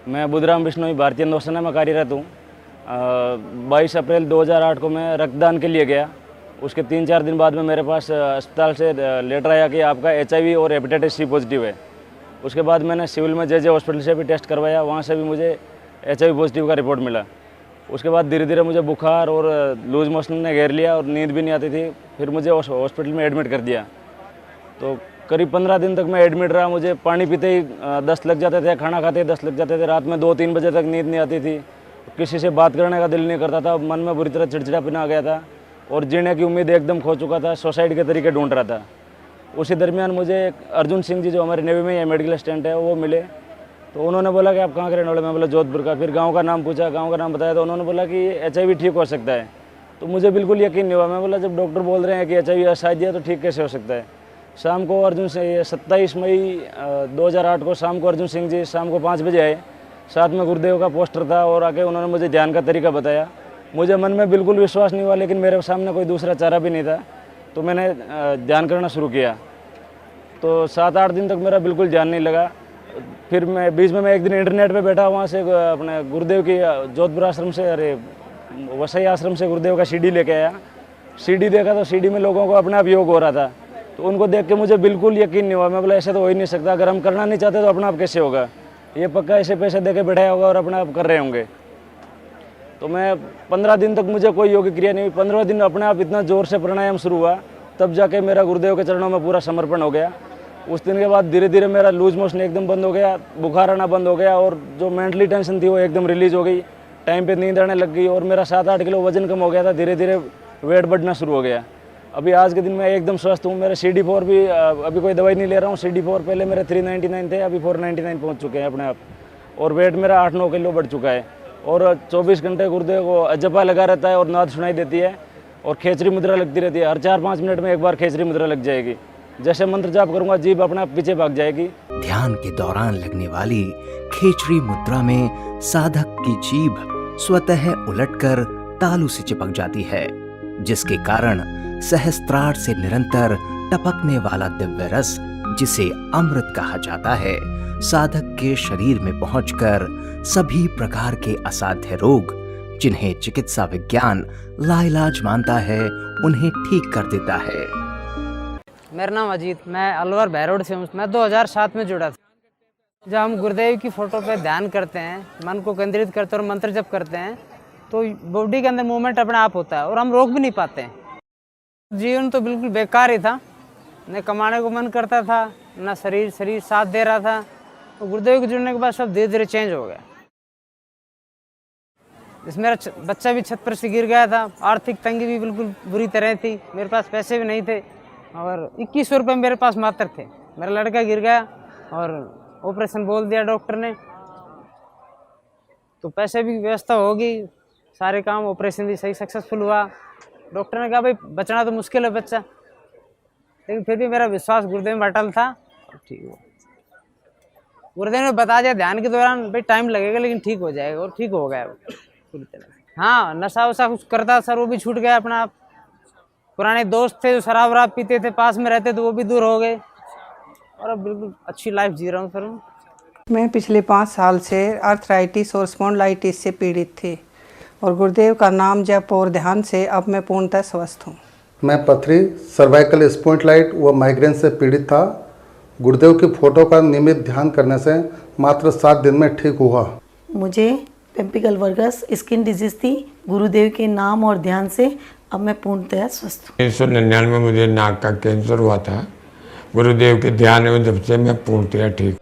मैं बुधराम बिश्नोई भारतीय नौसेना में कार्यरत हूँ। 22 अप्रैल 2008 को मैं रक्तदान के लिए गया। उसके 3-4 दिन बाद में मेरे पास अस्पताल से लेटर आया कि आपका HIV और हेपेटाइटिस C पॉजिटिव है। उसके बाद मैंने सिविल में JJ हॉस्पिटल से भी टेस्ट करवाया, वहाँ से भी मुझे HIV पॉजिटिव का रिपोर्ट मिला। उसके बाद धीरे धीरे मुझे बुखार और लूज मोशन ने घेर लिया और नींद भी नहीं आती थी। फिर मुझे हॉस्पिटल में एडमिट कर दिया। तो करीब 15 दिन तक मैं एडमिट रहा। मुझे पानी पीते ही 10 लग जाते थे, खाना खाते ही 10 लग जाते थे। रात में 2-3 बजे तक नींद नहीं आती थी। किसी से बात करने का दिल नहीं करता था। मन में बुरी तरह चिड़चिड़ापन आ गया था और जीने की उम्मीद एकदम खो चुका था। सुसाइड के तरीके ढूंढ रहा था। उसी दरमियान मुझे अर्जुन सिंह जी, जो हमारे नेवी में मेडिकल असिस्टेंट है, वो मिले। तो उन्होंने बोला कि आप कहाँ के रहने वाले? मैं बोला जोधपुर का। फिर गांव का नाम पूछा, गांव का नाम बताया तो उन्होंने बोला कि HIV ठीक हो सकता है। तो मुझे बिल्कुल यकीन नहीं हुआ। मैं बोला जब डॉक्टर बोल रहे हैं कि HIV असाध्य है तो ठीक कैसे हो सकता है? शाम को अर्जुन सिंह 27 मई 2008 को शाम को अर्जुन सिंह जी शाम को 5 बजे आए। साथ में गुरुदेव का पोस्टर था और आके उन्होंने मुझे ध्यान का तरीका बताया। मुझे मन में बिल्कुल विश्वास नहीं हुआ, लेकिन मेरे सामने कोई दूसरा चारा भी नहीं था। तो मैंने ध्यान करना शुरू किया। तो 7-8 दिन तक मेरा बिल्कुल ध्यान नहीं लगा। फिर मैं बीच में एक दिन इंटरनेट पे बैठा, वहाँ से अपने गुरुदेव की जोधपुर आश्रम से, वसई आश्रम से गुरुदेव का CD लेके आया। CD देखा तो CD में लोगों को अपने आप योग हो रहा था। तो उनको देख के मुझे बिल्कुल यकीन नहीं हुआ। मैं बोला ऐसे तो हो ही नहीं सकता। अगर हम करना नहीं चाहते तो अपने आप कैसे होगा? ये पक्का ऐसे पैसे दे के बैठाया होगा और अपने आप कर रहे होंगे। तो मैं 15 दिन तक मुझे कोई योग क्रिया नहीं हुई। 15 दिन अपने आप इतना ज़ोर से प्राणायाम शुरू हुआ, तब जाके मेरा गुरुदेव के चरणों में पूरा समर्पण हो गया। उस दिन के बाद धीरे धीरे मेरा लूज मोशन एकदम बंद हो गया, बुखार आना बंद हो गया और जो मेंटली टेंशन थी वो एकदम रिलीज हो गई। टाइम पे नींद आने लग गई और मेरा 7-8 किलो वजन कम हो गया था। धीरे धीरे वेट बढ़ना शुरू हो गया। अभी आज के दिन मैं एकदम स्वस्थ हूँ। मेरे CD4 भी अभी कोई दवाई नहीं ले रहा हूँ। CD4 पहले मेरे 399 थे, अभी 499 पहुँच चुके हैं अपने आप। और वेट मेरा 8-9 किलो बढ़ चुका है। और 24 घंटे गुरुदेव को अजपा लगा रहता है और नाद सुनाई देती है और खेचरी मुद्रा लगती रहती है। हर 4-5 मिनट में एक बार खेचरी मुद्रा लग जाएगी। जैसे मंत्र जाप करूंगा जीभ अपने आप पीछे भाग जाएगी। ध्यान के दौरान लगने वाली खेचरी मुद्रा में साधक की जीभ स्वतः उलटकर तालू से चिपक जाती है, जिसके कारण सहस्त्रार से निरंतर टपकने वाला दिव्य रस, जिसे अमृत कहा जाता है, साधक के शरीर में पहुंचकर सभी प्रकार के असाध्य रोग, जिन्हें चिकित्सा विज्ञान लाइलाज मानता है, उन्हें ठीक कर देता है। मेरा नाम अजीत, मैं अलवर भैरोड से हूँ। मैं 2007 में जुड़ा था। जब हम गुरुदेव की फोटो पे ध्यान करते हैं, मन को केंद्रित करते हैं और मंत्र जप करते हैं, तो बॉडी के अंदर मूवमेंट अपने आप होता है और हम रोक भी नहीं पाते हैं। जीवन तो बिल्कुल बेकार ही था, न कमाने को मन करता था, न शरीर साथ दे रहा था। तो गुरुदेव के जुड़ने के बाद सब धीरे धीरे चेंज हो गया। जिस मेरा बच्चा भी छत पर से गिर गया था, आर्थिक तंगी भी बिल्कुल बुरी तरह थी, मेरे पास पैसे भी नहीं थे और 2100 रुपये मेरे पास मात्र थे। मेरा लड़का गिर गया और ऑपरेशन बोल दिया डॉक्टर ने, तो पैसे भी व्यवस्था हो गई, सारे काम, ऑपरेशन भी सही सक्सेसफुल हुआ। डॉक्टर ने कहा भाई बचना तो मुश्किल है बच्चा, लेकिन फिर भी मेरा विश्वास गुरुदेव में अटल था। ठीक हुआ। गुरुदेव ने बता दिया ध्यान के दौरान भाई टाइम लगेगा लेकिन ठीक हो जाएगा, और ठीक हो गया वो पूरी तरह से। हाँ, नशा वशा कुछ करता सर, वो भी छूट गया अपना आप। पुराने दोस्त थे जो शराब वराब पीते थे, पास में रहते तो वो भी दूर हो गए और अब बिल्कुल अच्छी लाइफ जी रहा हूँ सर। मैं पिछले 5 साल से आर्थराइटिस और स्पॉन्डिलाइटिस से पीड़ित थी और गुरुदेव का नाम जप और ध्यान से अब मैं पूर्णतः स्वस्थ हूँ। मैं पथरी, सर्वाइकल स्पॉन्डिलाइट व माइग्रेन से पीड़ित था। गुरुदेव की फोटो का नियमित ध्यान करने से मात्र 7 दिन में ठीक हुआ। मुझे पेम्पिकल वर्गस स्किन डिजीज थी। गुरुदेव के नाम और ध्यान से अब मैं पूर्णतः स्वस्थ हूँ। 1999 में मुझे नाक का कैंसर हुआ था। गुरुदेव के ध्यान एवं जब से मैं पूर्णतः ठीक।